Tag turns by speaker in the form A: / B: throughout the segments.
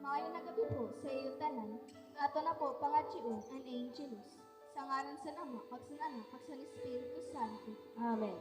A: Maayong na gabi po sa iyo tanan. Ato na po pangatsiun an Angelus. Sa ngalan sa Ama, kag sa Anak, kag sa Espiritu Santo.
B: Amen.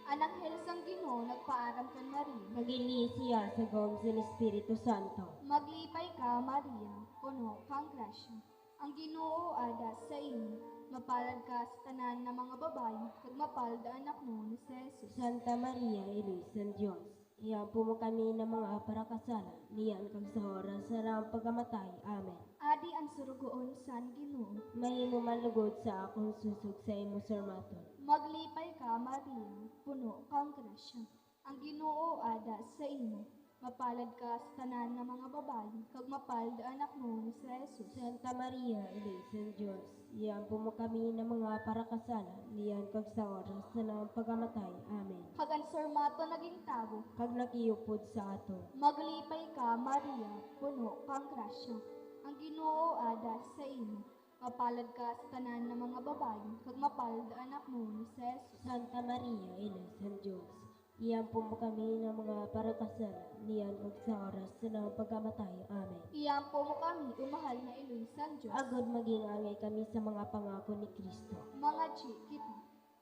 A: Anang sang Ginoo nagpaaram kan Maria.
B: Magili siya sa gawang sa Espiritu Santo.
A: Maglipay ka, Maria, puno kang grasya. Ang Ginoo ada sa iyo. Mapalad ka sa tanan ng mga babae, kag mapalad ang anak mo ni si Jesus.
B: Santa Maria, Ilis ng Diyos, iampo mo kami ng mga parakasala, niyan kag sa oras sa pagamatay. Amen.
A: Adi ang surugoon san Ginoo.
B: Mahimo manlugod sa akong susog sa imo sermaton.
A: Maglipay ka, Maria, puno kang grasya. Ang Ginoo ada sa imo. Mapalad ka sa tanan ng mga babae, kag mapalad ang anak mo ni si Jesus.
B: Santa Maria, Ilis ng Diyos, iampo mo kami ng mga parakasala, niyan kag sa oras sa pagamatay. Amen.
A: Kag ang sormato naging tabo.
B: Kag nakiupod sa ato.
A: Maglipay ka, Maria, puno kang grasya. Ang Ginoo ada sa imo. Mapalad ka sa tanan ng mga babae, kag mapalad ang anak mo ni si Jesus.
B: Santa Maria, Ina ng Diyos, iampo mo kami ng mga parakasala, niyan kag sa oras sa pagkamatay. Amen.
A: Iyampo mo kami, umahal na Eloy San Diyos.
B: Agod maging angay kami sa mga pangako ni Kristo.
A: Mga kita,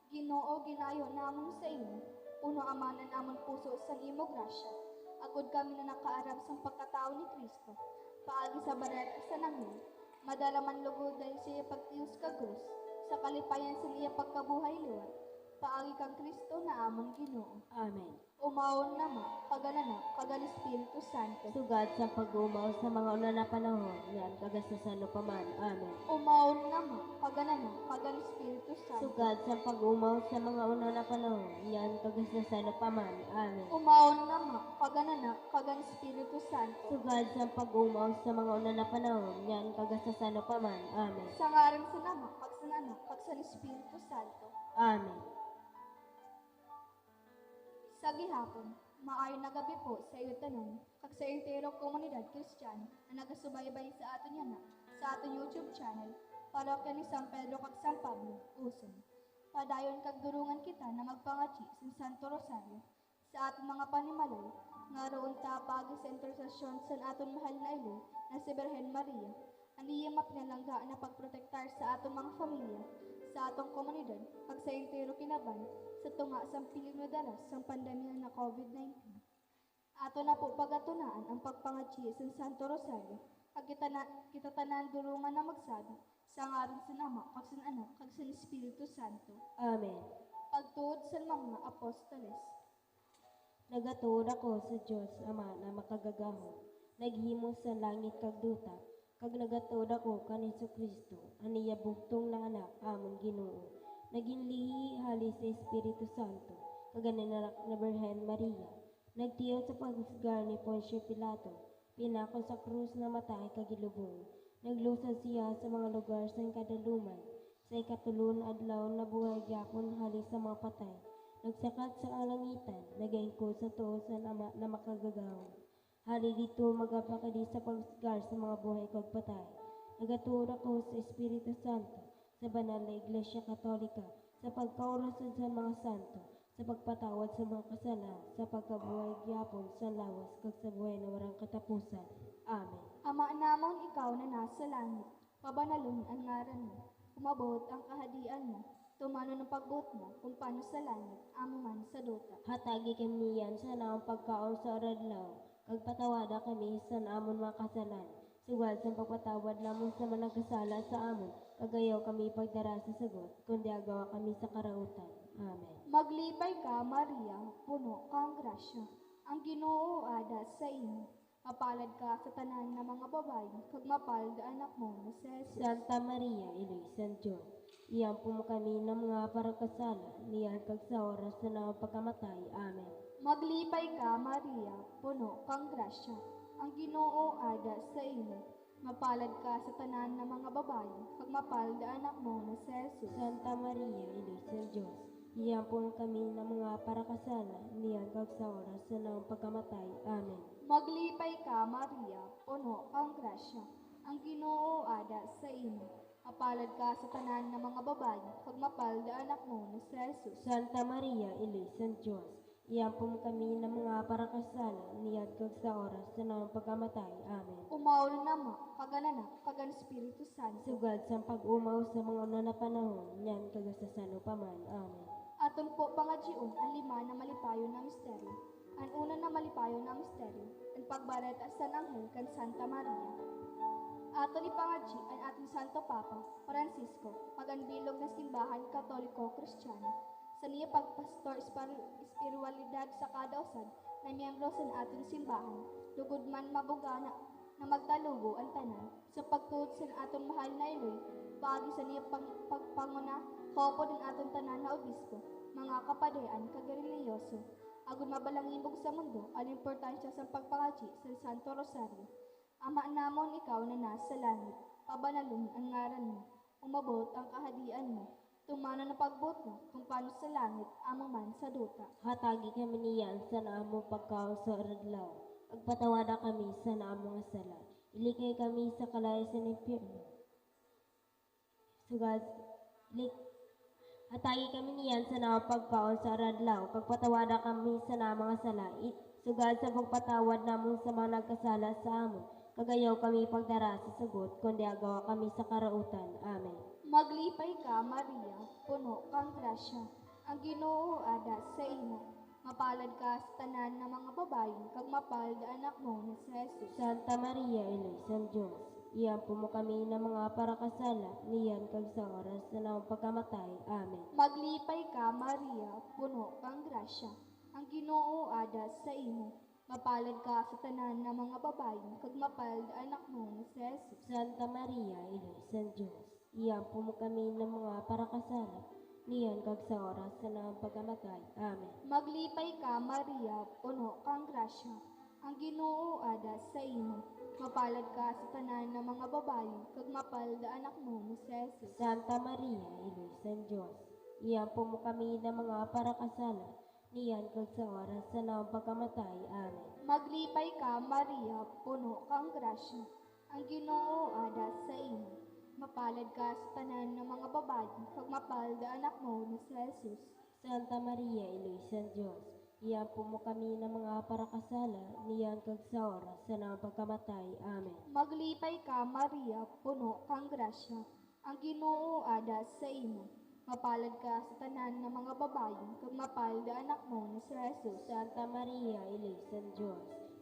A: Ginoo ginayo namon sa imo, uno amanan amon puso sa imo grasya. Agod kami na nakaarap sa pagkatao ni Kristo, paagi sa baret sa nanghel, madalaman lugod dahil siya pagtiyos ka krus, sa kalipayan sa iya pagkabuhay luwat, paagi kang Kristo na amon Ginoo.
B: Amen.
A: Umawon nama, kagananak, kagan Espiritu Santo.
B: Sugad sa pag-umaw sa mga una na panahon, yan kagasasano pa man. Amen.
A: Umawon nama, kagananak, kagan Espiritu Santo.
B: Sugad sa pag-umaw sa mga una na panahon, yan kagasasano pa man. Amen.
A: Umawon nama, kagananak, kagan Espiritu Santo.
B: Sugad sa pag-umaw sa mga una na panahon, yan kagasasano pa man. Amen.
A: Sa ngaran sa Ama, kag sa Anak, kag sa Espiritu Santo.
B: Amen.
A: Sa gihapon, maayon na gabi po sa iyo tanan, kag sa entero komunidad Kristiyano na nagasubaybay sa aton yana, sa aton YouTube channel, Parokya ni San Pedro kag San Pablo, Uson. Padayon kag durungan kita na magpangachi sa Santo Rosario, sa aton mga panimalay, nga roon ta pagi sa intersesyon sa aton mahal na ilo na si Birhen Maria, aniya mapinalangga na pagprotektar sa aton mga pamilya, sa atong komunidad, kag sa entero kinaban, sa tunga sang piling dalas sang pandemya na COVID-19. Ato na po pagatunaan ang pagpangatsi sa Santo Rosario, kag kita tanan durungan na magsabi, sa ngaran sa Ama, kag sa Anak, kag sa Espiritu Santo.
B: Amen.
A: Pagtuod sa mga apostoles.
B: Nagatuod ako sa Diyos Ama na makagagahon, naghimo sa langit kag duta, kag nagatuod ako kan Kristo, aniya bugtong na anak amon Ginoo. Naging lihi hali sa Espiritu Santo, kaganinalak na Birhen Maria. Nagtiyo sa paghisgar ni Poncio Pilato, pinako sa krus na matay kagilubong. Naglusad siya sa mga lugar sa kadaluman, sa ikatulon adlaw na buhay gyapon hali sa mga patay. Nagsakat sa alangitan, nagaingkod sa tuo sa Ama na makagagahon. Hali dito magapakadi sa paghisgar sa mga buhay kag patay. Nagatuod ako sa Espiritu Santo, sa banal na Iglesia Katolika, sa pagkaurasan sa mga santo, sa pagpatawad sa mga kasala, sa pagkabuhay gyapon sa lawas kag sa buhay na warang katapusan. Amen.
A: Ama namon ikaw na nasa langit, pabanalon ang ngaran mo, umabot ang kahadian mo, tumano ng pagbuot mo, kung paano sa langit, amo man sa duta.
B: Hatagi kami yan sa naong pagkaon sa oradlaw, kag patawada kami sa naamon mga kasalan. Sugad sa pagpatawad namon sa mga nagkasala sa amon, kagayaw kami pagdara sa sagot, kundi agawa kami sa karautan. Amen.
A: Maglipay ka, Maria, puno kang grasya. Ang Ginoo ada sa imo. Mapalad ka sa tanan ng mga babae, kag mapalad ang anak mo na si Jesus.
B: Santa Maria, Iloy San Diyos, iampo mo kami ng mga parakasala, niyan kag sa oras na pagkamatay. Amen.
A: Maglipay ka, Maria, puno kang grasya. Ang Ginoo ada sa imo. Mapalad ka sa tanan ng mga babae, kag mapalad ang anak mo na si Jesus.
B: Santa Maria, Iloy San Diyos, iampo mo kami ng mga parakasala, niyan kag sa oras na pagkamatay. Amen.
A: Maglipay ka, Maria, puno kang grasya. Ang Ginoo ada sa imo. Mapalad ka sa tanan ng mga babae, kag mapalad ang anak mo na si Jesus.
B: Santa Maria, Iloy San Diyos, Iyampom kami ng mga parakasala, niyad kag sa oras sa naong pagkamatay. Amen.
A: Umaulo nama, kaganak, kagan Espiritu Santo.
B: Sugad sa pag-umaw sa mga una na panahon, niyan kag sa sano paman. Amen.
A: Aton po pangadjion ang lima na malipayo na misteryo. Ang una na malipayo na misteryo, ang pagbaret at San Angel kan Santa Maria. Aton ipangadji ang ating Santo Papa, Francisco, paganbilog na simbahan Katoliko-Kristiyano. Sa niya pagpastor espiritualidad sa kadausan na miyembro sa ating simbahan, lugod man mabugana na magtalugo ang tanan sa pagtuod sa atong mahal na iloy, paagi sa niya pagpanguna, kaupo din atong tanan na obispo, mga kapadean kagareliyoso, agon mabalangibog sa mundo, ang importansya sa pagpangaji sa Santo Rosario. Ama namon ikaw na nasa langit, pabanalon ang ngaran mo, umabot ang kahadian mo, tumano na pagbot mo, kung paano sa langit, amo man sa duta.
B: Hatagi kami niyan sa naamong pagkaon sa radlaw. Agpatawada kami sa naamong sala. Ilikay kami sa kalayasan ng impyerno. Sugad, hatagi kami niyan sa naamong pagkaon sa radlaw. Pagpatawada kami sa naamong sala. Sugad sa pagpatawad namong sa mga nagkasala sa amon. Kagayaw kami pagdara sa sagot, kundi agawa kami sa karautan. Amen.
A: Maglipay ka, Maria, puno kang grasya, ang Ginoo ada sa imo. Mapalad ka sa tanan ng mga babae, kag mapalad anak mo na si Jesus.
B: Santa Maria, Ina San Diyos, iampo mo kami ng mga parakasala, niyan kag sa oras na naong pagkamatay. Amen.
A: Maglipay ka, Maria, puno kang grasya, ang Ginoo ada sa imo. Mapalad ka sa tanan ng mga babae, kag mapalad anak mo na si Jesus.
B: Santa Maria, Ina San Diyos, iampo mo kami ng mga parakasala, niyan kag sa oras na naong pagkamatay. Amen.
A: Maglipay ka, Maria, puno kang grasya, ang Ginoo ada sa imo. Mapalad ka sa tanan ng mga babae, kag mapalad anak mo na si Jesus.
B: Santa Maria, Ina San Diyos, iampo mo kami ng mga parakasala, niyan kag sa oras na naong pagkamatay. Amen.
A: Maglipay ka, Maria, puno kang grasya, ang Ginoo ada sa imo. Mapalad ka sa tanan ng mga babae, kag mapalad anak mo na si Jesus.
B: Santa Maria, Ina San Diyos, iampo mo kami ng mga parakasala, niyan kag sa oras na naong pagkamatay. Amen.
A: Maglipay ka, Maria, puno kang grasya, ang Ginoo ada sa imo. Mapalad ka sa tanan ng mga babae, kag mapalad anak mo na si Jesus.
B: Santa Maria, Ina San Diyos,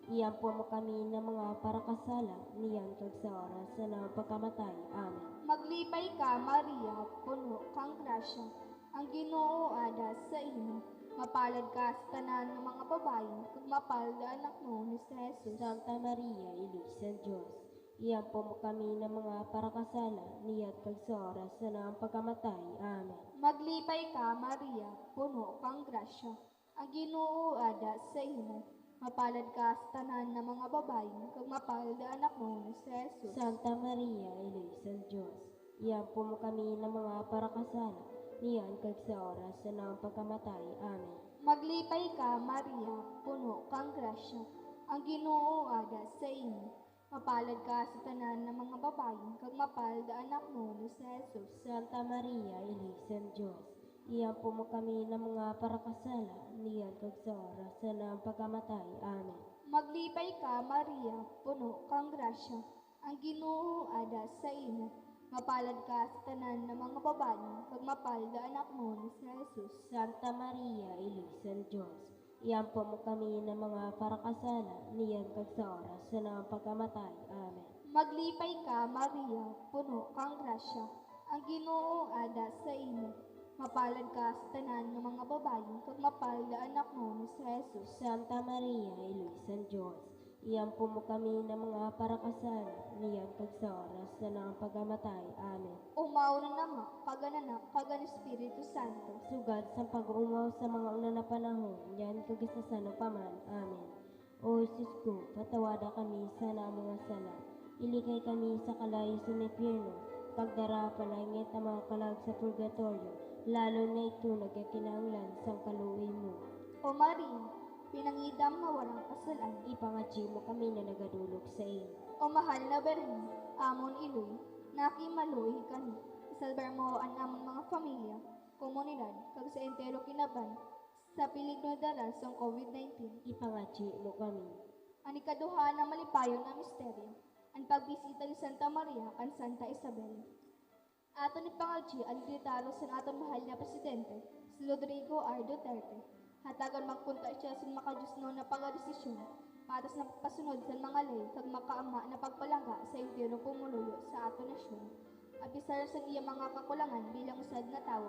B: iampo mo kami ng mga parakasala, niyan kag sa oras na naong pagkamatay. Amen.
A: Maglipay ka, Maria, puno kang grasya, ang Ginoo ada sa imo. Mapalad ka sa tanan ng mga babae, kag mapalad anak mo na si Jesus.
B: Santa Maria, Ina San Diyos, iampo mo kami ng mga parakasala, niyan kag sa oras na naong pagkamatay. Amen.
A: Maglipay ka, Maria, puno kang grasya, ang Ginoo ada sa imo. Mapalad ka sa tanan ng mga babae, kag mapalad anak mo na si Jesus.
B: Santa Maria, Ina San Diyos, iampo mo kami ng mga parakasala, niyan kag sa oras na naong pagkamatay. Amen.
A: Maglipay ka, Maria, puno kang grasya, ang Ginoo ada sa imo. Mapalad ka sa tanan ng mga babae, kag mapalad anak mo na si Jesus.
B: Santa Maria, Ina San Diyos, iampo mo kami ng mga parakasala, niyan kag sa oras na naong pagkamatay. Amen.
A: Maglipay ka, Maria, puno kang grasya, ang Ginoo ada sa imo. Mapalad ka sa tanan ng mga babae, kag mapalad anak mo na si Jesus.
B: Santa Maria, Ina San Diyos, iampo mo kami ng mga parakasala, niyan kag sa oras na naong pagkamatay. Amen.
A: Maglipay ka, Maria, puno kang grasya, ang Ginoo ada sa imo. Mapalad ka sa tanan ng mga babae, kag mapalad anak mo na si Jesus.
B: Santa Maria, Ina San Diyos, iampo mo kami ng mga parakasala, niyan kag sa oras na naong pagkamatay. Amen.
A: Umaw na nama, kaganak, kagan Espiritu Santo.
B: Sugad sa pag-umaw sa mga una na panahon, niyan kag sa sano paman. Amen. O Jesus ko, patawada kami sa namong sala. Ilikay kami sa kalayasan ng impyerno, pagdara palangit ang mga kalag sa purgatorio, lalo na ito nagkakinahanglan sa kaluoy mo.
A: O Maria, pinangidam nga warang kasalan.
B: Ipangadji mo kami na nagadulog sa iyo.
A: O mahal na Berhen, amon iloy, nakimaluhi kani. Isalbar mo ang amon mga pamilya, komunidad, kag sa entero kinaban, sa piligro daras ang COVID-19.
B: Ipangaji mo kami.
A: Ang ikaduha na malipayon na misteryo, ang pagbisita ni Santa Maria kan Santa Isabel. Aton ni Pangaji ang gritaro sa aton mahal na presidente, si Rodrigo R. Duterte. Hatagan magpunta siya sa makadusno na pagadesisyon, patas na pasunod sa mga lay, kag makaama na pagpalangga sa entero pumuluyo sa aton nasyon. Abisar sa iya mga kakulangan bilang usad na tao,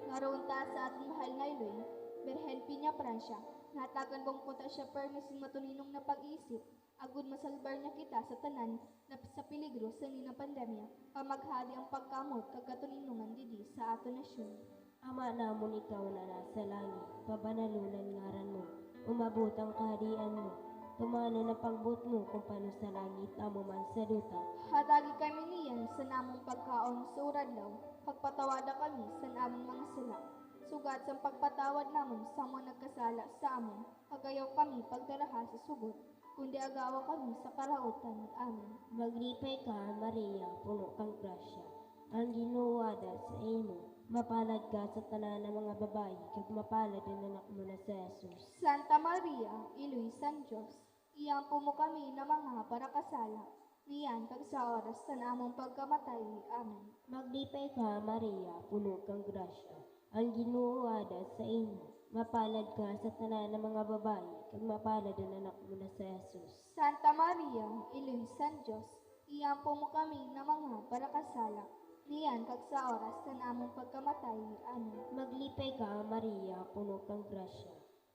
A: ngaroon ta sa aton mahal na iloy, Berhen Piña Francia, nahatagan bang punta siya permisin matuninong na pag-iisip, agud masalbar niya kita sa tanan na sa peligro sa nina pandemya, pamaghari ang pagkamot kag katuninungan didi sa ato nasyon.
B: Ama namon ikaw na nasa langit, pabanalunan ngaran mo, umabot ang kaharian mo, tumana na pangbut mo kung paano sa langit, amo man sa duta.
A: Hatagi kami niyan sa namong pagkaon sa uradlaw, pagpatawada kami sa namong mga sala. Sugat sa pagpatawad namon sa mga nagkasala sa amon, pagayaw kami pagdaraha sa sugot, kundi agawa kami sa karautan. Amen.
B: Maglipay ka, Maria, puno kang grasya, ang ginuwada sa imo, mapalad ka sa tanan ng mga babayi, kag mapalad ang anak mo na sa Jesus.
A: Santa Maria, Iloy San Diyos, iyampo mo kami na mga parakasala, niyan kag sa oras sa namong pagkamatay. Amen.
B: Maglipay ka, Maria, puno kang grasya, ang ginuwada sa imo, mapalad ka sa tanan ng mga babayi, kag mapalad ang anak mo na sa Jesus.
A: Santa Maria, Iloy San Diyos, iyampo mo kami na mga parakasala, niyan kag sa oras sa namong pagkamatay. Amen.
B: Maglipay ka, Maria, puno kang grasya,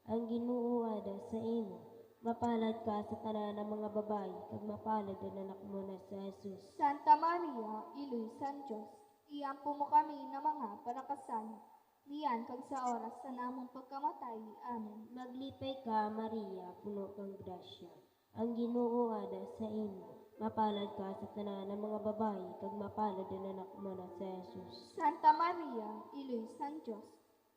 B: ang ginuwada sa imo, mapalad ka sa tanan ng mga babayi, kag mapalad ang anak mo na sa Jesus.
A: Santa Maria, Iloy San Diyos, iyampo mo kami na mga parakasala, niyan kag sa oras sa namong pagkamatay. Amen.
B: Maglipay ka, Maria, puno kang grasya, ang ginuwada sa imo, mapalad ka sa tanan ng mga babayi, kag mapalad ang anak mo na sa Jesus.
A: Santa Maria, Iloy San Diyos,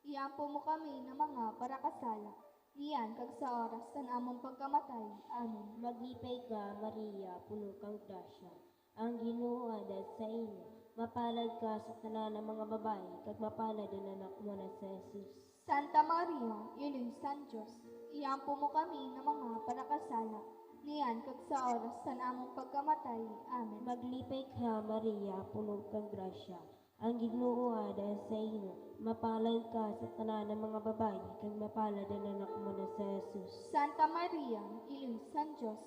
A: iyampo mo kami na mga parakasala, niyan kag sa oras sa namong pagkamatay. Amen.
B: Maglipay ka, Maria, puno kang grasya, ang ginuwada sa imo, mapalad ka sa tanan ng mga babayi, kag mapalad ang anak mo na sa Jesus.
A: Santa Maria, Iloy San Diyos, iyampo mo kami na mga parakasala, niyan kag sa oras sa namong pagkamatay. Amen.
B: Maglipay ka, Maria, puno kang grasya, ang ginuwada sa imo, mapalad ka sa tanan ng mga babayi, kag mapalad ang anak mo na sa Jesus.
A: Santa Maria, Iloy San Diyos,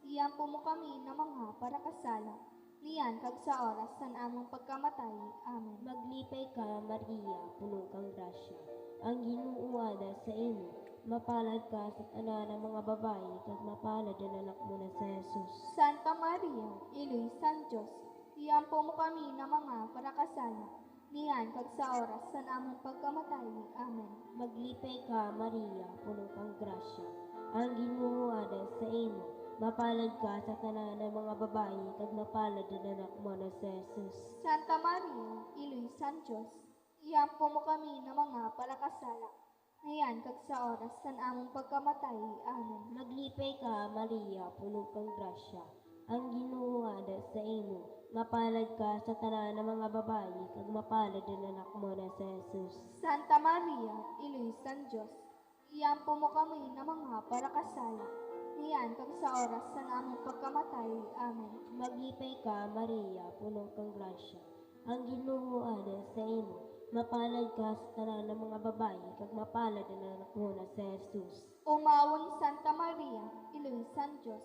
A: iyampo mo kami na mga parakasala, niyan kag sa oras sa namong pagkamatay. Amen.
B: Maglipay ka, Maria, puno kang grasya, ang ginuwada sa imo, mapalad ka sa tanan ng mga babayi, kag mapalad ang anak mo na sa Jesus.
A: Santa Maria, Iloy San Diyos, iyampo mo kami na mga parakasala, niyan kag sa oras sa namong pagkamatay. Amen.
B: Maglipay ka, Maria, puno kang grasya, ang ginuwada sa imo, mapalad ka sa tanan ng mga babayi, kag mapalad ang anak mo na sa Jesus.
A: Santa Maria, Iloy San Diyos, iyampo mo kami na mga parakasala, niyan kag sa oras sa namong pagkamatay. Amen.
B: Maglipay ka, Maria, puno kang grasya, ang ginuwada sa imo, mapalad ka sa tanan ng mga babayi, kag mapalad ang anak mo na sa Jesus.
A: Santa Maria, Iloy San Diyos, iyampo mo kami na mga parakasala, niyan kag sa oras sa namong pagkamatay. Amen.
B: Maglipay ka, Maria, puno kang grasya, ang ginuwada sa imo, mapalad ka sa tanan ng mga babayi, kag mapalad ang anak mo na sa Jesus.
A: Umawon Santa Maria, Iloy San Diyos,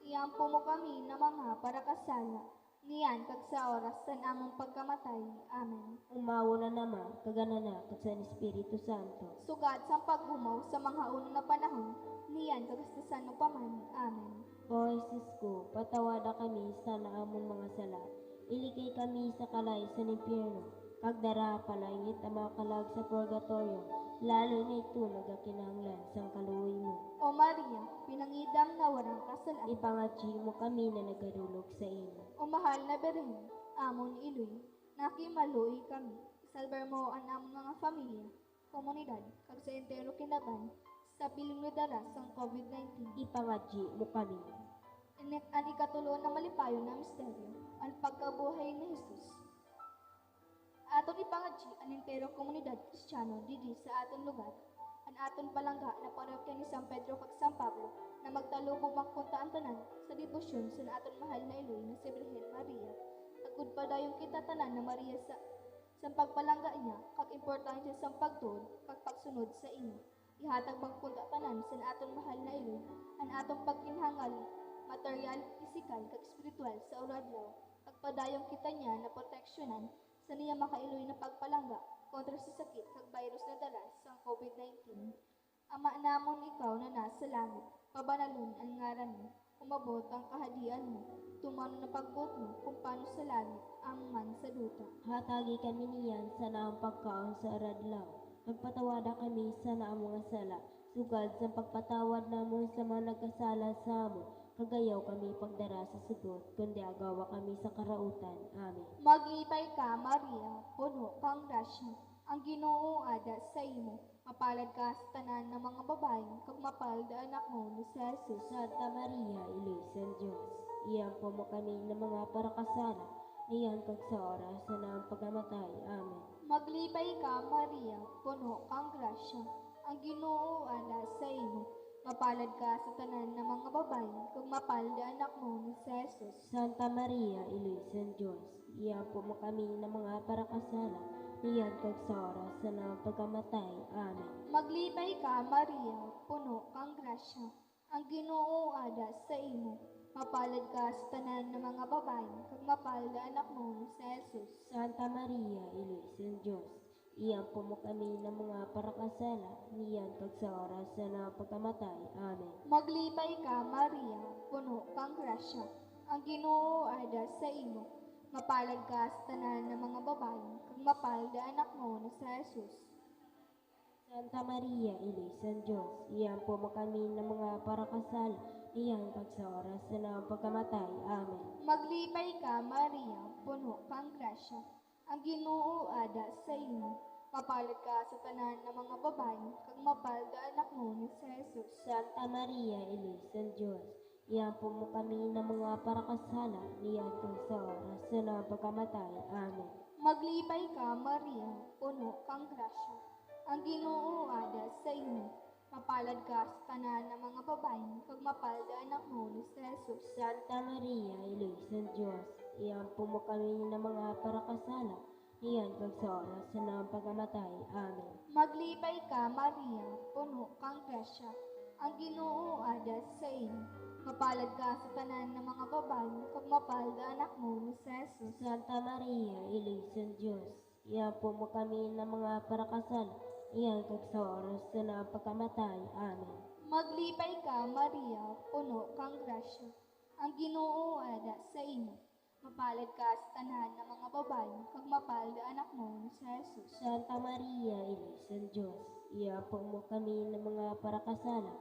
A: iyampo mo kami na mga parakasala, niyan kag sa oras sa namong pagkamatay. Amen.
B: Umawo na naman, kagana kag sa Espiritu Santo.
A: Sugat sa paghumaw sa mga una na panahon, niyan kag sa sano paman. Amen.
B: O Jesus ko, patawada kami sa naamong mga sala, iligay kami sa kalay sa impyerno, kag dara palangit ang mga kalag sa purgatorio, lalo na ito nagakinahanglan sang kaluoy mo.
A: O Maria, pinangidam na warang kasalan,
B: Ipangaji mo kami na nagarulog sa imo.
A: o mahal na Berhen, amon iloy, nakimaluoy kami, isalbar mo ang among mga pamilya, komunidad, kag sa entero kinaban, sa piling daras ang COVID-19.
B: Ipangaji mo kami.
A: Ang ikatulo na malipayo na misteryo, ang pagkabuhay ni Jesus. Atong ipangadji ang entero komunidad Kristiyano didi sa aton lugar, An aton palangga na parokya ni San Pedro kag San Pablo na magtalubog magpuntaan tanan sa debosyon sa aton mahal na Iloy na si Birhen Maria. Agud pa dayong kita tanan na Maria sa pagpalangga niya kag importansya sa pagtuon kag pagsunod sa inyo. Ihatag magpunta tanan sa aton mahal na Iloy an atong pagkinhangal material, pisikal kag espiritual sa uradlaw. Kag padayong kita niya na proteksyonan sa niya makailoy na pagpalangga kontra sa sakit kag virus na dala sa COVID-19. Ama namon ikaw na nasa langit, pabanalon ang ngaran mo, umabot ang kahadian mo, tumano na pagbuot mo kung paano sa langit, man sa duta.
B: Hatagi kami niyan sa naang pagkaon sa aradlaw. Magpatawada kami sa naang mga sala, sugad sa pagpatawad namon sa mga nagkasala sa amo. Kagayaw kami pagdara sa sugot, kundi agawa kami sa karautan. Amen.
A: Maglibay ka, Maria, puno kang grasya, ang Ginoo ada sa imo. Mapalad ka sa tanan ng mga babae, kag mapalad ang anak mo ni si Jesus.
B: Santa Maria, Ilusan Diyos, iyampo mo kami ng mga parakasala, niyan kag sa oras na naang pagamatay. Amen.
A: Maglibay ka, Maria, puno kang grasya, ang Ginoo ada sa imo. Mapalad ka sa tanan ng mga babae, kag mapalad ang anak mo ni si Jesus.
B: Santa Maria, Ilusan Diyos, iyampo mo kami ng mga parakasala, niyan kag sa oras na naang pagamatay. Amen.
A: Maglibay ka, Maria, puno kang grasya, ang Ginoo ada sa imo. Mapalad ka sa tanan ng mga babae, kag mapalad ang anak mo ni si Jesus.
B: Santa Maria, Ilusan Diyos, iyampo mo kami ng mga parakasala, niyan kag sa oras na naang pagamatay. Amen.
A: Maglibay ka, Maria, puno kang grasya, ang Ginoo ada sa imo. Mapalad ka sa tanan ng mga babae, kag mapalad ang anak mo ni si Jesus.
B: Santa Maria, Ilusan Diyos, iyampo mo kami ng mga parakasala, niyan kag sa oras na naang pagkamatay. Amen.
A: Maglibay ka, Maria, puno kang grasya, ang Ginoo ada sa imo. Mapalad ka sa tanan ng mga babae, kag mapalad ang anak mo ni si Jesus.
B: Santa Maria, Ilusan Diyos, iyampo mo kami ng mga parakasala, niyan kag sa oras na naang pagkamatay. Amen.
A: Maglibay ka, Maria, puno kang grasya, ang Ginoo ada sa imo. Mapalad ka sa tanan ng mga babae, kag mapalad ang anak mo ni si Jesus.
B: Santa Maria, Ilusan Diyos, iyampo mo kami ng mga parakasala, niyan kag sa oras na naang pagkamatay. Amen.
A: Maglibay ka, Maria, puno kang grasya, ang Ginoo ada sa imo. Mapalad ka sa tanan ng mga babae, kag mapalad ang anak mo ni si Jesus.
B: Santa Maria, Ilusan Diyos, iyampo mo kami ng mga parakasala, niyan kag sa oras na naang pagkamatay. Amen.
A: Maglibay ka, Maria, puno kang grasya, ang Ginoo ada sa imo. Mapalad ka sa tanan ng mga babae, kag mapalad ang anak mo ni si Jesus.
B: Santa Maria, Ilusan Diyos, iyampo mo kami ng mga parakasala,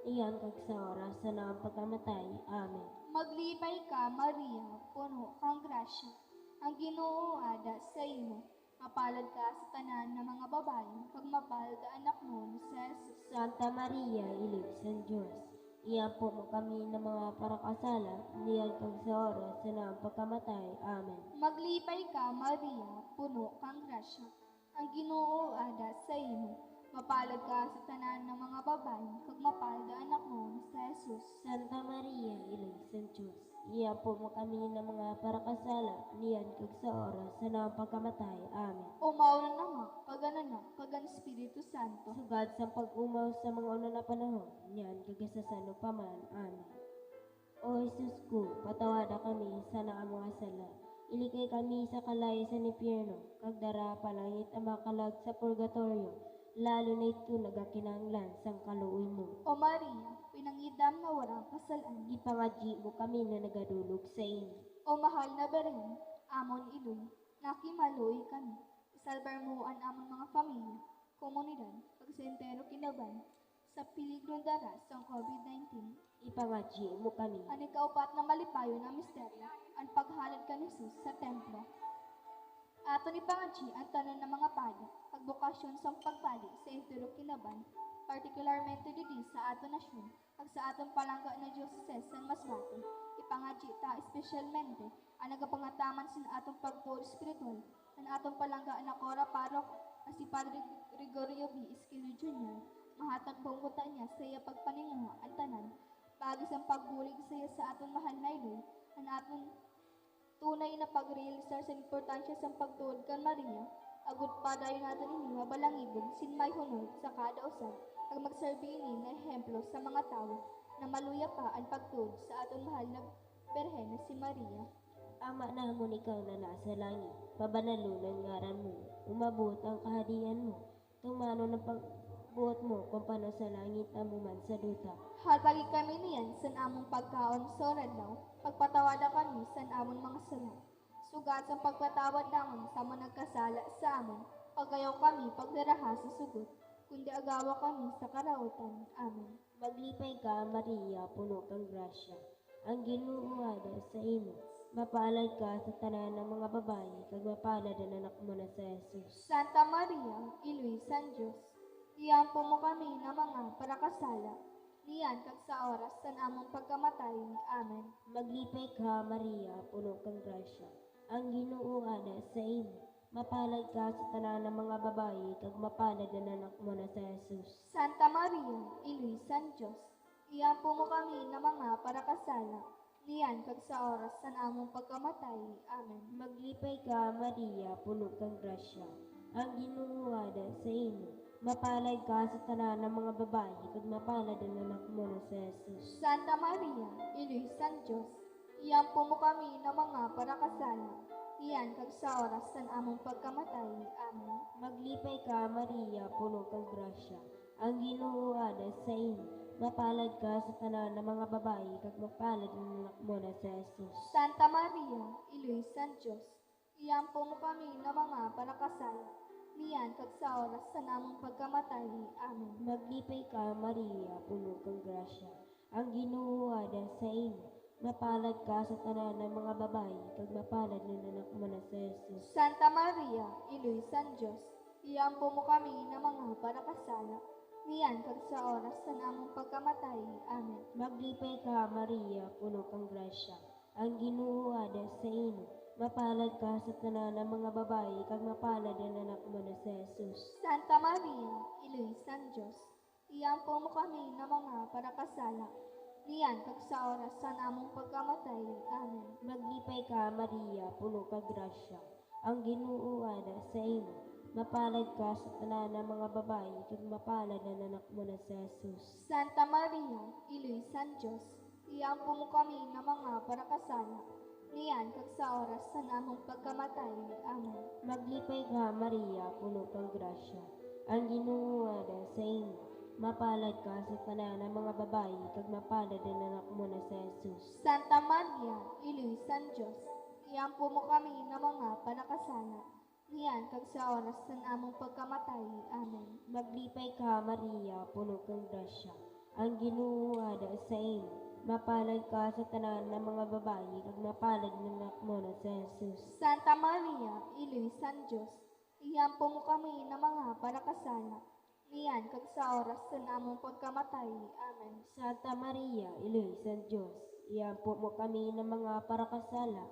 B: niyan kag sa oras na naang pagkamatay. Amen.
A: Maglibay ka, Maria, puno kang grasya, ang Ginoo ada sa imo. Mapalad ka sa tanan ng mga babae, kag mapalad ang anak mo ni si Jesus.
B: Santa Maria, Ilusan Diyos, iyampo mo kami ng mga parakasala, niyan kag sa oras na naang pagkamatay. Amen.
A: Maglibay ka, Maria, puno kang grasya, ang Ginoo ada sa imo. Mapalad ka sa tanan ng mga babae, kag mapalad ang anak mo ni si Jesus.
B: Santa Maria, Ilusan Diyos, iyampo mo kami ng mga parakasala, niyan kag sa oras na naang pagkamatay. Amen.
A: Umaw na nama, kaganan kagan Espiritu Santo.
B: Sugad sa pag-umaw sa mga una na panahon, niyan kag sa sano pa man. Amen. O Jesus ko, patawada kami sa naang mga sala. Iligay kami sa kalay sa impyerno, kag dara palangit ang makalag sa purgatorio, lalo na ito nagakinanglan sang kaluoy mo.
A: O Maria, pinangidam na warang kasalan.
B: Ipangadji mo kami na nagadulog sa inyo.
A: O mahal na Beren, amon iloy, nakimaluoy kami. Isalbar mo ang amon mga pamilya, komunidad, kag sa entero kinaban, sa piligro dara sa COVID-19.
B: Ipangadji mo kami.
A: Ani kaupat na malipayo na misteryo, ang paghalad ka ni Jesus sa templo. Ato ni Pangachi ang tanan ng mga padi, pagbukasyon sa pagpadi sa entero kinaban, partikularmente didi sa ato nasyon, kag sa aton palangga na Diocese San Masbate. Ipangachi ta espesyalmente ang nagapangataman sin atong pagtuo espiritual, ang atong palangga na Cora Parok na si Padre Gregorio B. Esquilo Jr., mahatag bangkuta niya sa iya pagpaninguha ang tanan, pagis ang pagbulig sa iya sa aton mahal na iloy, ang aton tunay na pagrealisar sa importansya sa pagtuod kan Maria, agut pa dayon natin ini mabalangibog sin may honor sa kada usab, ag magserbi ini nga ehemplo sa mga tawo na maluya pa ang pagtuod sa aton mahal na Berhen na si Maria.
B: Ama namon ikaw na nasa langit, pabanalunan ngaran mo, umabot ang kaharian mo, tumano ng pagbuot mo kung paano sa langit amuman sa duta.
A: Hatagi kami niyan san among pagkaon sa daw, pagpatawada kami san amon mga sala. Sugat sa pagpatawad namon sa mga nagkasala sa amon, pagayaw kami pagdaraha sa sugot, kundi agawa kami sa karautan. Amen.
B: Maglipay ka, Maria, puno kang grasya. Ang Ginoo ada sa imo. Mapalad ka sa tanan ng mga babae, kag mapalad ang anak mo na sa Jesus.
A: Santa Maria, Iloy San Diyos, iyampo mo kami na mga parakasala, niyan kag sa oras san among pagkamatay. Amen.
B: Maglipay ka, Maria, puno kang grasya. Ang Ginoo ada sa imo. Mapalad ka sa tanan ng mga babae, kag mapalad ang anak mo na sa Jesus.
A: Santa Maria, Iloy San Diyos, iyampo mo kami na mga parakasala, niyan kag sa oras san among pagkamatay. Amen.
B: Maglipay ka, Maria, puno kang grasya. Ang Ginoo ada sa imo. Mapalad ka sa tanan ng mga babae, kag mapalad ang anak mo na sa Jesus.
A: Santa Maria, Iloy San Diyos, iyampo mo kami na mga parakasala, niyan kag sa oras san among pagkamatay. Amen.
B: Maglipay ka, Maria, puno kang grasya. Ang Ginoo ada sa imo. Mapalad ka sa tanan ng mga babae, kag mapalad ang anak mo na sa Jesus.
A: Santa Maria, Iloy San Diyos, iyampo mo kami na mga parakasala, niyan kag sa oras sa namong pagkamatay. Amen.
B: Maglipay ka, Maria, puno kang grasya. Ang Ginoo ada sa imo. Mapalad ka sa tanan ng mga babae, kag mapalad ang anak mo na sa Jesus.
A: Santa Maria, Iloy San Diyos, iyampo mo kami na mga parakasala, niyan kag sa oras sa namong pagkamatay. Amen.
B: Maglipay ka, Maria, puno kang grasya. Ang Ginoo ada sa imo. Mapalad ka sa tanan ng mga babae, kag mapalad ang anak mo na sa Jesus.
A: Santa Maria, Iloy San Diyos, iyampo mo kami na mga parakasala, niyan kag sa oras sa namong pagkamatay. Amen.
B: Maglipay ka, Maria, puno kang grasya. Ang Ginoo ada sa imo. Mapalad ka sa tanan ng mga babae, kag mapalad ang anak mo na sa Jesus.
A: Santa Maria, Iloy San Diyos, iyampo mo kami na mga parakasala, niyan kag sa oras sa namong pagkamatay. Amen.
B: Maglipay ka, Maria, puno kang grasya. Ang Ginoo ada sa imo. Mapalad ka sa tanan ng mga babae, kag mapalad ang anak mo na sa Jesus.
A: Santa Maria, Iloy San Diyos, iyampo mo kami na mga parakasala, niyan kag sa oras sa namong pagkamatay. Amen.
B: Maglipay ka, Maria, puno kang grasya. Ang Ginoo ada sa imo. Mapalad ka sa tanan ng mga babae, kag mapalad ang anak mo na sa Jesus.
A: Santa Maria, Iloy San Diyos, iyampo mo kami na mga parakasala, niyan kag sa oras sa namong pagkamatay. Amen.
B: Santa Maria, Iloy San Diyos, iyampo mo kami ng mga parakasala.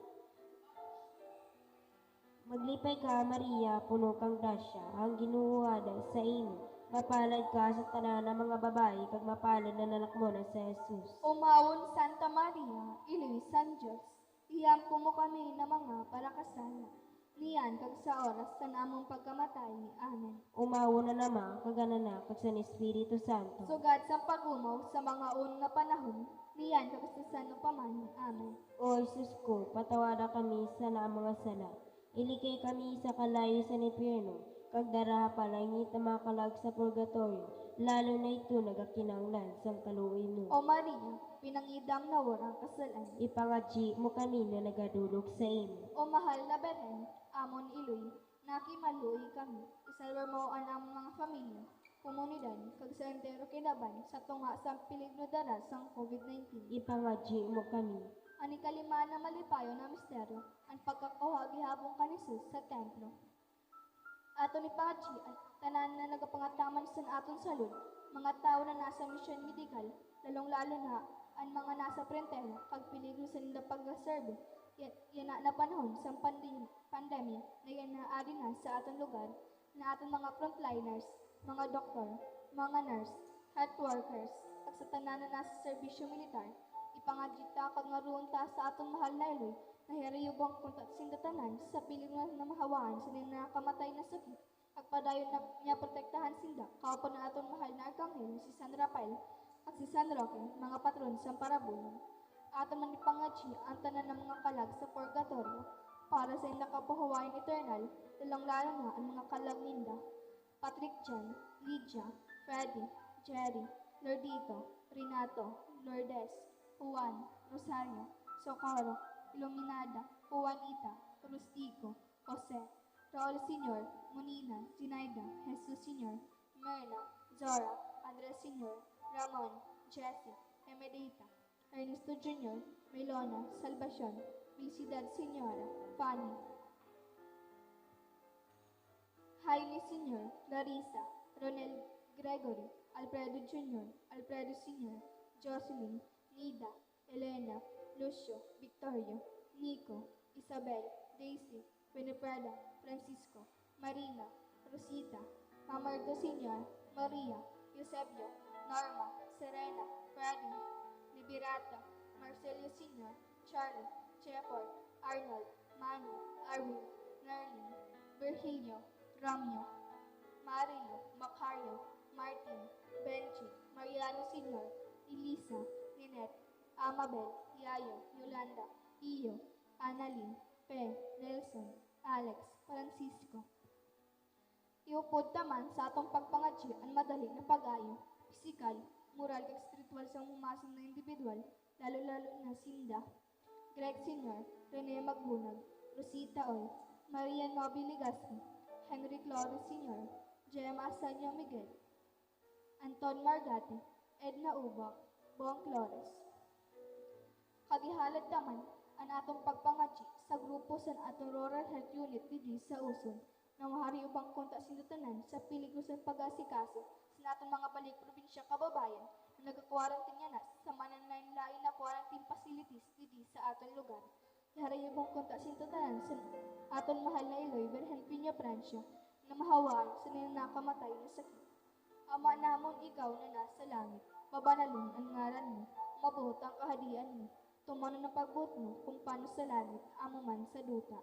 B: Maglipay ka, Maria, puno kang grasya. Ang Ginoo ada sa imo. Mapalad ka sa tanan ng mga babae, kag mapalad ang anak mo na sa Jesus.
A: Umawon Santa Maria, Iloy San Diyos, iyampo mo kami na mga parakasala, niyan kag sa oras sa namong pagkamatay. Amen.
B: Umawo na naman, kagananak, kag sa Espiritu Santo.
A: Sugad sa pagumaw sa mga nga panahon, niyan kag sa sano paman. Amen.
B: O Jesus ko, patawada kami sa mga sala. Ilikay kami sa kalayo sa impyerno, kag dara palangit na makalag sa purgatorio, lalo na ito nagakinanglan sang kaluoy mo.
A: O Maria, pinangidang na warang kasalan,
B: Ipangadji mo kami na nagadulog sa imo.
A: o mahal na Beren, amon iloy, nakimaluoy kami, isalwar mo ang among mga pamilya, komunidad, kag sa entero kinaban, sa tunga sa piligno dara sang COVID-19.
B: Ipangadji mo kami.
A: Ani kalima na malipayo na misteryo, ang pagkakawa gihabong kanisus sa templo. Ato ni Pachi, at tanan na nagapangataman sa aton salud, mga tao na nasa misyon medikal, lalong-lalo na ang mga nasa prentero, kag piligro sa nila pagserbe, yan na panahon sa pandemya na yan na adi na sa aton lugar, na aton mga frontliners, mga doktor, mga nurse, health workers, kag sa tanan na nasa serbisyo militar, ipangadita kag ngaroon ta sa atong mahal na iloy, nahirayubang kuntat sindatanan sa piling na mahawaan sa nakamatay na sakit, kag padayon na niya protektahan sinda, kaupo na aton mahal na arkanghel si San Rafael, at si San Roque, mga patron sa parabulong. Aton man ipangadji ang tanan ng mga kalag sa purgatorio, para sa nakapahawain eternal, lalong-lalo na ang mga kalag ninda. Patrick Jan, Lydia, Freddy, Jerry, Lordito, Renato, Lourdes, Juan, Rosario, Socorro, Iluminada, Juanita, Rustico, Jose, Raul Sr., Monina, Zinaida, Jesus Sr., Myrna, Zora, Andres Sr., Ramon, Jesse, Emedita, Ernesto Jr., Melona, Salvacion, Felicidad Señora, Fanny, Jaime Sr., Larissa, Ronel Gregory, Alfredo Jr., Alfredo Sr., Jocelyn, Nida, Elena, Lucio, Victorio, Nico, Isabel, Daisy, Winifreda, Francisco, Marina, Rosita, Mamardo Sr., Maria, Eusebio, Norma, Serena, Freddy, Liberato, Marcelio Sr., Charlie, Shepard, Arnold, Manu, Arwin, Nerlin, Virgilio, Romeo, Mario, Macario, Martin, Benji, Mariano Sr., Elisa, Ninette, Amabel, Yayo, Yolanda, Iyo, Annalyn, Pe, Nelson, Alex, Francisco. Iupod taman sa atong pagpangadji ang madali na pag-ayo, pisikal, moral kag spiritual sa humasan na individual, lalo-lalo na Sinda, Greg Sr., Rene Magbunag, Rosita Oy, Maria Nobi Legaspi, Henry Flores Sr., Gemma Asanio Miguel, Anton Margate, Edna Ubak, Bong Flores. Kagihalad taman ang atong pagpangadji sa grupo sa atong Rural Health Unit didi sa Uson na mahari ubang konta sindutanan sa piligro sa pag-asikaso sa natong mga balik probinsya kababayan na nagka-quarantine na sa mananlain-lain na quarantine facilities didi sa atong lugar. Mahari ubang konta sindutanan sa aton mahal na Iloy, Virgen Pino Francia, na mahawaan sa nakamatay na sakit. Ama namon ikaw na nasa langit, mabanalon ang ngaran mo, mabuot ang kahadian mo, tumano ng pagbuot mo kung paano sa langit, amo man sa duta.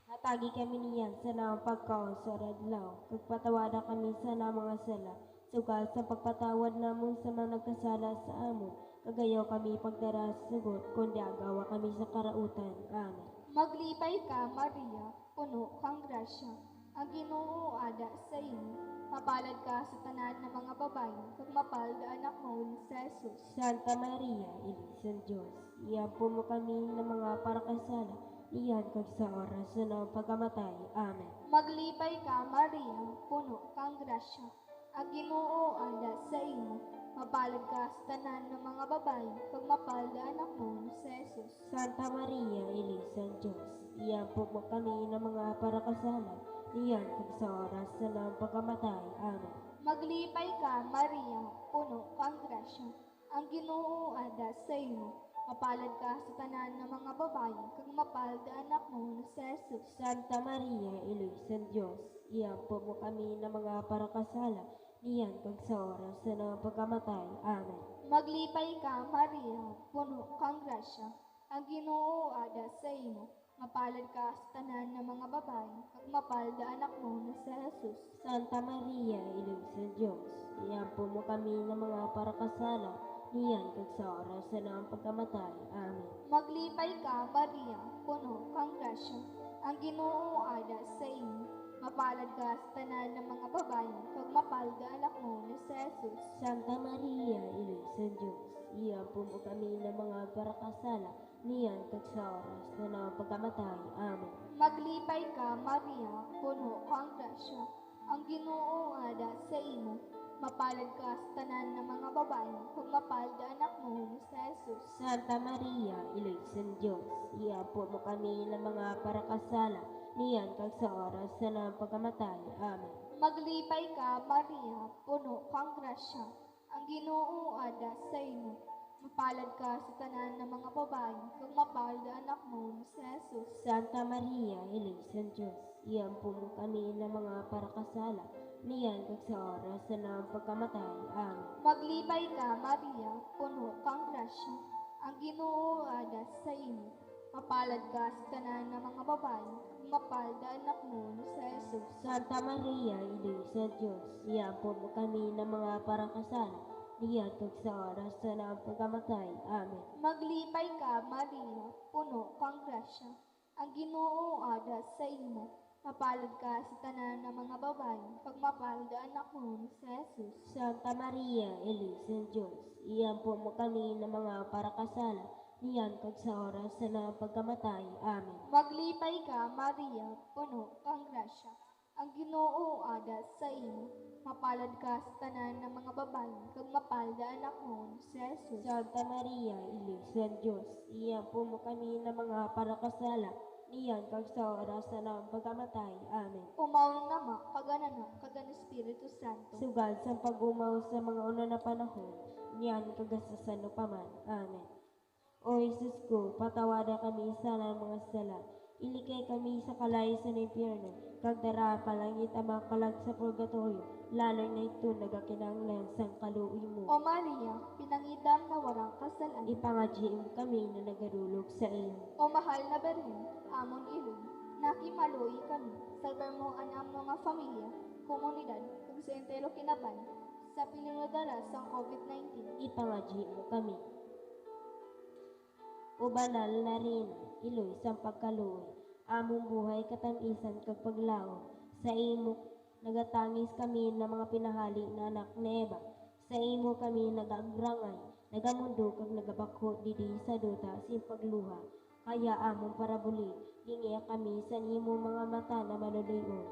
B: Natagi kami niyan sa naong pagkaon sa radlaw, kagpatawada kami sa na mga sala, sugal sa pagpatawad namon sa mga nagkasala sa amon, kagayaw kami pagdara sa sugot, kundi agawa kami sa karautan. Amen.
A: Maglibay ka, Maria, puno kang grasya, ang Ginoo ada sa imo, mapalad ka sa tanan ng mga babae, kag mapalad ang anak mo sa Jesus.
B: Santa Maria, Ilisan Diyos, iampo mo kami ng mga parakasala, iyan kag sa oras na pagkamatay. Amen.
A: Maglibay ka, Maria, puno kang grasya, ang Ginoo ada sa imo, mapalad ka sa tanan ng mga babae, kag mapalad ang anak mo sa Jesus.
B: Santa Maria, Ilisan Diyos, iampo mo kami ng mga parakasala, iyan kag sa oras na pagkamatay. Amen.
A: Maglibay ka, Maria, puno kang grasya, ang Ginoo ada sa imo, mapalad ka sa tanan ng mga babae, kag mapalad ang anak mo sa Jesus.
B: Santa Maria, Ilisan Diyos, iampo mo kami ng mga parakasala, iyan kag sa oras na pagkamatay. Amen.
A: Maglibay ka, Maria, puno kang grasya, ang Ginoo ada sa imo, mapalad ka sa tanan ng mga babae, kag mapalad ang anak mo sa Jesus.
B: Santa Maria, Ilisan Diyos, iampo mo kami ng mga parakasala, iyan kag sa oras na pagkamatay. Amen.
A: Maglibay ka, Maria, puno kang grasya, ang Ginoo ada sa imo, mapalad ka sa tanan ng mga babae, kag mapalad ang anak mo sa Jesus.
B: Santa Maria, Ilisan Diyos, iampo mo kami ng mga parakasala, iyan kag sa oras na pagkamatay. Amen.
A: Maglibay ka, Maria, puno kang grasya, ang Ginoo ada sa imo, mapalad ka sa tanan ng mga babae, kag mapalad ang anak mo sa Jesus.
B: Santa Maria, Ilisan Diyos, iampo mo kami ng mga parakasala, iyan kag sa oras na pagkamatay. Amen.
A: Maglibay ka, Maria, puno kang grasya, ang Ginoo ada sa imo, mapalad ka sa tanan ng mga babae, kag mapalad ang anak mo sa Jesus.
B: Santa Maria, Ilisan Diyos, iampo mo kami ng mga parakasala, niyan kag sa oras na pagkamatay. Amen.
A: Maglibay ka, Maria, puno kang grasya. Ang Ginoo adas sa imo. Mapalad ka sa tanan ng mga babae, mapalda anak mo ni sa Jesus.
B: Santa Maria, Ina sa Diyos, iapon mo kami ng mga parakasala, niyan kag sa oras na pagkamatay. Amen.
A: Maglibay ka, Maria, puno kang grasya. Ang Ginoo adas sa imo. Mapalad ka sa tanan ng mga babae, pagmapalda anak mo ni sa Jesus.
B: Santa Maria, Ina sa Diyos, iapon mo kami ng mga parakasala, niyan kag sa oras na pagkamatay. Amen.
A: Maglibay ka, Maria, puno kang grasya. Ang Ginoo adas sa imo. Mapalad ka sa tanan ng mga babae, kag mapalda anak mo ni sa Jesus.
B: Santa Maria, Ina sa Diyos, iapon mo kami ng mga parakasala, niyan kag sa oras na pagkamatay. Amen.
A: Umaw nama, kaganan kagan Espiritu Santo.
B: Sugad sa pagumaw sa mga una na panahon, niyan kagasasan paman. Amen. O Jesus ko, patawada kami sa mga sala, ilikay kami sa kalay sa impyerno, kag dara palangit ang mga kalag sa purgatorio, lalo na ito nagakinanglan sa kaluoy mo.
A: O Maria, pinangidam na warang kasalan.
B: Ipangadyi mo kami na nagarulog sa iyo.
A: O mahal na Berhen, amon ilog, nakimaloy kami, salbar mo ang among mga pamilya, komunidad, kag sa entero kinaban, sa pilinodara sa COVID-19.
B: Ipangadyi mo kami. O banal na rin, iloy sa pagkaluoy, among buhay katamisan kag paglaom, sa imo nagatangis kami ng mga pinahali na anak ni Eva, sa imo kami nagagrangay, nagamundo kag nagabakho didi sa duta sin pagluha, kaya among parabuli, hingiya kami sa imo mga mata na maluluyon,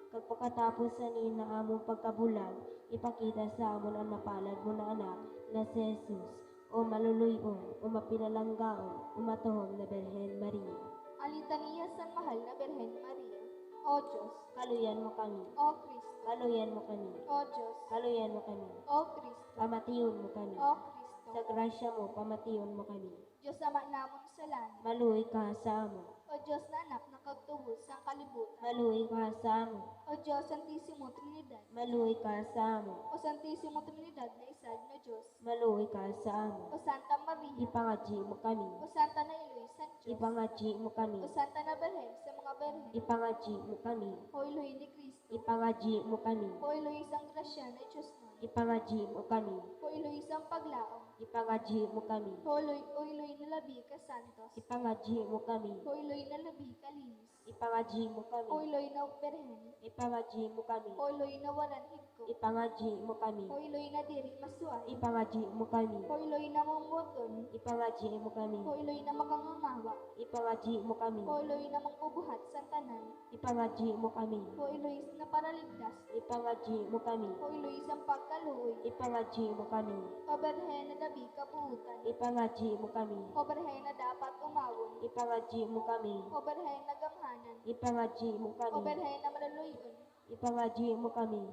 B: kag pagkatapos sa ni na among pagkabulag, ipakita sa amon ang napalad mo na anak na si Jesus, o maluluyon, o mapinalanggaon, o matuhom na Berhen Maria.
A: Alitaniya sa mahal na Berhen Maria. O Diyos,
B: Kaluyan mo kami,
A: O Kristo,
B: kaluyan mo kami,
A: O Diyos,
B: kaluyan mo kami,
A: O Kristo,
B: pamatiyon mo kami,
A: O Kristo,
B: sa grasya mo, pamatiyon mo kami,
A: Diyos Ama namon sa langit,
B: maluoy ka sa amo,
A: O Diyos na anak na kagtuhos sa kalibutan,
B: maluoy ka sa amo,
A: O Diyos Santissimo Trinidad,
B: maluoy ka sa amo,
A: O Santissimo Trinidad na isad na Diyos,
B: maluoy ka sa amo,
A: O Santa Maria,
B: ipangadyi mo kami,
A: O Santa na Iloy San Diyos,
B: ipangadyi mo kami,
A: O Santa na Berhen sa mga Berhen,
B: ipangadyi mo kami,
A: O Iloy ni Kristo,
B: ipangadyi mo kami,
A: O Iloy isang grasya na Diyos na,
B: ipangadyi mo kami,
A: O Iloy isang paglaom,
B: ipangadyi mo kami,
A: O Iloy na labi ka santos,
B: ipangadyi mo kami,
A: O Iloy na labi ka linis,
B: ipangadyi mo
A: O
B: kami,
A: Iloy na Berhen,
B: ipangadyi mo kami,
A: O Iloy na waran higko,
B: ipangadyi mo kami,
A: O Iloy na diri masuay,
B: ipangadyi mo kami,
A: O Iloy na mumuton,
B: ipangadyi mo kami,
A: O Iloy na makangangawa,
B: ipangadyi mo kami,
A: O Iloy na mangbubuhat sa tanan,
B: ipangadyi mo kami,
A: O Iloy na paraligtas,
B: ipangadyi mo kami,
A: O Iloy isang pagkaluoy,
B: ipangadyi mo kami,
A: O Berhen na dabi kabuutan,
B: ipangadyi mo kami,
A: O Berhen na dapat umawon,
B: ipangadyi mo kami,
A: O Berhen na gamhanan,
B: ipangadyi mo
A: O
B: kami,
A: Berhen na maluluyon,
B: ipangadyi mo kami,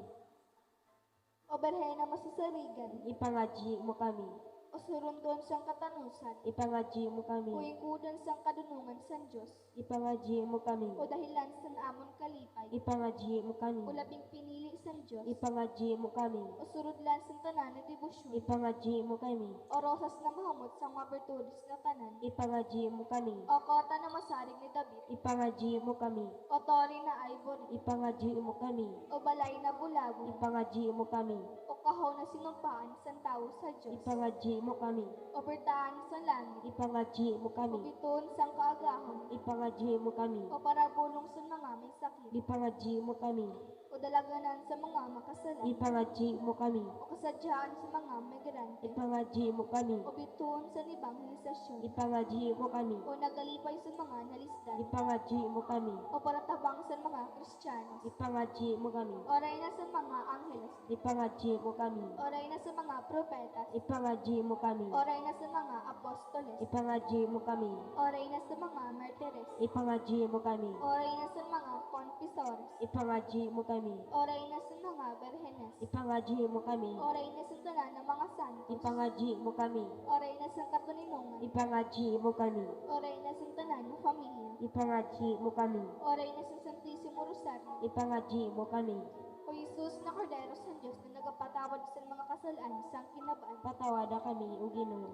A: O Berhen na masusarigan,
B: ipangadyi mo kami,
A: O surundon sang katanusan,
B: ipangadyi mo kami,
A: O ingkudan sang kadunungan san Diyos,
B: ipangadyi mo kami,
A: O dahilan san amon kalipay,
B: ipangadyi mo kami,
A: O labing pinili san Diyos,
B: ipangadyi mo kami,
A: O surudlan san tanan na debosyon,
B: ipangadyi mo kami,
A: O rosas na mahamot sang mga bertudes na tanan,
B: ipangadyi mo kami,
A: O kota na masarig ni David,
B: ipangadyi mo kami,
A: O tori na ivory,
B: ipangadyi mo kami,
A: O balay na bulago,
B: ipangadyi mo kami,
A: O kahaw na sinumpaan san tao sa Diyos,
B: ipangadyi mo kami,
A: O bertaan sa langit,
B: ipangadyi mo
A: O
B: kami,
A: biton sang kaagahon,
B: ipangadyi mo kami,
A: O parabulong sa mga may sakit,
B: ipangadyi mo kami,
A: O dalaganan sa mga makasalan,
B: ipangadyi mo kami,
A: O kasadyaan sa mga migrante,
B: ipangadyi mo kami,
A: O biton sa ebanghelisasyon,
B: ipangadyi mo kami,
A: O nagalipay sa mga nalisdan,
B: ipangadyi mo kami,
A: O paratabang sa mga Kristiyanos,
B: ipangadyi mo kami,
A: Oray na sa mga angheles,
B: ipangadyi mo kami,
A: Oray na sa mga propetas,
B: ipangadyi mo kami,
A: Oray na sa mga apostoles,
B: ipangadyi mo kami,
A: Oray na sa mga martires,
B: ipangadyi mo kami,
A: Oray na sa mga confessores,
B: ipangadyi mo kami,
A: Oray na sa mga berhenes,
B: ipangadyi mo kami,
A: Oray na sa tanan ng mga santos,
B: ipangadyi mo kami,
A: Oray na sa katuninungan,
B: ipangadyi mo kami,
A: Oray na sa tanan ng pamilya,
B: ipangadyi mo kami,
A: Oray na sa Santissimo Rosario,
B: ipangadyi mo kami,
A: O Jesus na Kordero sa Diyos na nagapatawad sa mga kasalaan sa kinabaan.
B: Patawada kami, O Ginoo.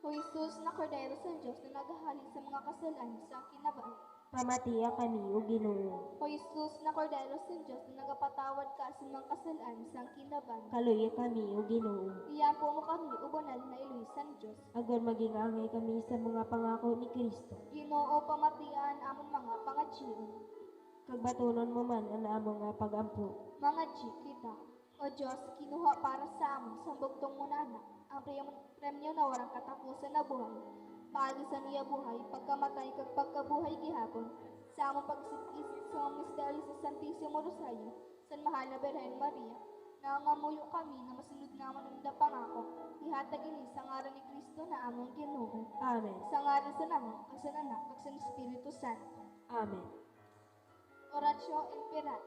A: O Jesus na Kordero sa Diyos na naghahali sa mga kasalaan sa kinabaan.
B: Pamatiya kami, O Ginoo.
A: O Jesus na Kordero sa Diyos na nagapatawad ka sa mga kasalaan sa kinabaan.
B: Kaluya kami, O Ginoo.
A: Iyampo mo kami, o banal na iluwisan Diyos.
B: Agon maging angay kami sa mga pangako ni Kristo.
A: Ginoo pamatian among mga pangatsiyon.
B: Kagbatunon mo man ang among nga pag-ampo.
A: Mga G, kita. O Diyos, kinuha para sa amon sa bugtong munana ang premyo na warang katapusan na buhay. Paagi sa niya buhay, pagkamatay kag pagkabuhay gihapon, sa among pagsitis sa misteryo sa Santissimo Rosario, San Mahal na Birhen Maria, nangangamuyo kami na masunod naman ang pangako, ihatag ini sa ngaran ni Kristo na among Ginoo.
B: Amen.
A: Sa ngaran sa Ama, kag sa Anak, kag sa Espiritu Santo.
B: Amen.
A: Oratio Imperat.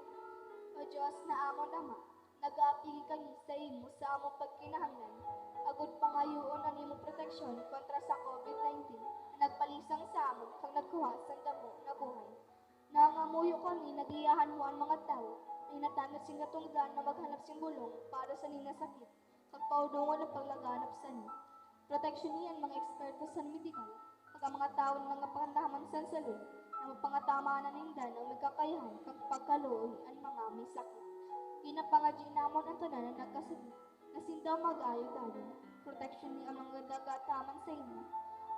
A: O Diyos na amon Ama, nag-aapigi kami sa imo sa among pagkinahanglan. Agud pangayoon ang imong proteksyon kontra sa COVID-19 na nagpalisang sa amon kag nagkuha sa damo na buhay. Nangamuyo kami nagiyahan mo ang mga tao, inatanod sing katungdan na maghanap sing bulong para sa nina sakit, kag paudungon ang paglaganap sa ni. Proteksyon niyan mga eksperto sa medikal, kag ang mga tao ng mga pangandaman sa salud, na mapangatamaan na nindan ang nagkakayahan kag pagkaluoy ang mga may sakit. Pinapangadyi namon ang tanan na nagkasakit, na sindaw mag-ayo dayon. Proteksyon ni ang mga dagataman sa inyo.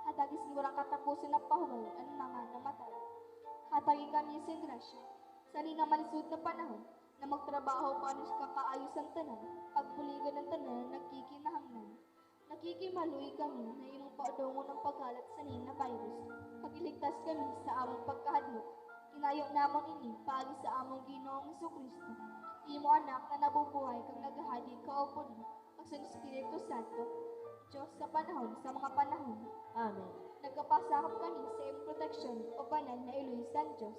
A: Hatagi sigurang katapusin na pahuway ang mga namatay. Hatagi kami sa grasya. Sa linamalisod na panahon, na magtrabaho para sa kakaayos ang tanan, pagpuligan ng tanan na nagkikinahanglan. Nakikimaluy kami na imong paudungon ng paghalat sa nina virus. Pagiligtas kami sa among pagkahadlok. Kinayo namon ini paagi sa among Ginoong Jesucristo. Imo anak na nabubuhay kag naghahali kaupod mo kag sa Espiritu Santo. Diyos sa panahon sa mga panahon.
B: Amen.
A: Nagkapasakop kami sa iyong proteksyon o banal na iluwisan Diyos.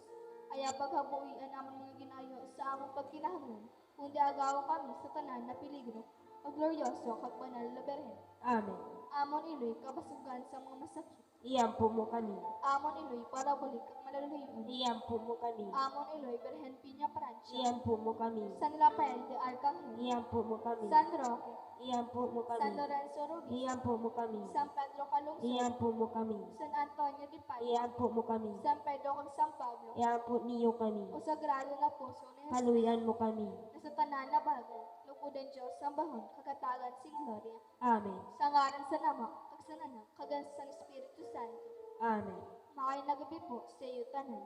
A: Aya paghabuhian among mga ginayo sa among pagkinahanglan, kundi agaw kami sa tanan na peligro o glorioso kag banal na Birhen.
B: Amen.
A: Amon iloy kabasugan sa mga masakit.
B: Iyampo mo kami.
A: Amon iloy para balik kag maluluyon.
B: Iyampo mo kami.
A: Amon iloy Birhen Piña Francia.
B: Iyampo mo kami.
A: San Rafael de Arcangel.
B: Iyampo mo kami.
A: San Roque.
B: Iyampo mo
A: San
B: kami.
A: Lorenzo Rubis.
B: Iyampo mo kami.
A: San Pedro Calungsod.
B: Iyampo mo kami.
A: San Antonio de Padua.
B: Iyampo mo kami.
A: San Pedro kag San Pablo.
B: Iyampo niyo kami.
A: O sagrado na puso ni Jesus.
B: Kaluyan mo kami.
A: Na sa tanan na bagay, lukudan Diyos ang bahon, kagatagan sing gloria.
B: Amen.
A: Sa ngaran sa Ama, kag sa Anak, kag sa Espiritu Santo.
B: Amen.
A: Makay nagabi po sa iyo tanan.